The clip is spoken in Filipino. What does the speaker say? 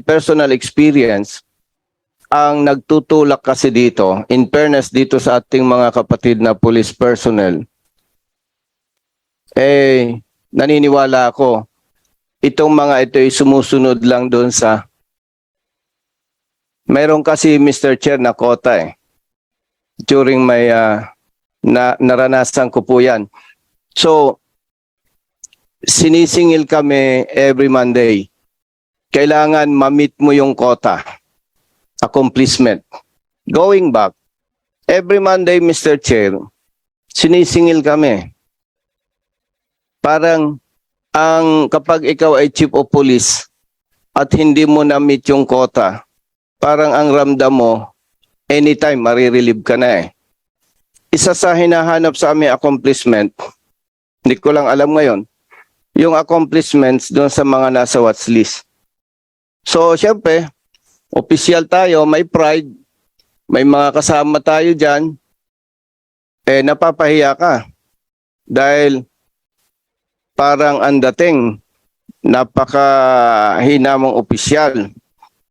personal experience, ang nagtutulak kasi dito, in fairness dito sa ating mga kapatid na police personnel, naniniwala ako, itong mga ito ay sumusunod lang doon sa, mayroon kasi Mr. Chair na quota during my, naranasan ko po yan. So, sinisingil kami every Monday. Kailangan ma-meet mo yung quota, accomplishment. Going back, every Monday, Mr. Chair, sinisingil kami. Parang, kapag ikaw ay chief of police at hindi mo na-meet yung quota, parang ang ramdam mo, anytime marirelieve ka na Isa sa hinahanap sa aming accomplishment, hindi ko lang alam ngayon, yung accomplishments doon sa mga nasa watch list. So, syempre, official tayo, may pride, may mga kasama tayo dyan, napapahiya ka. Dahil parang ang dating, napakahina mong opisyal.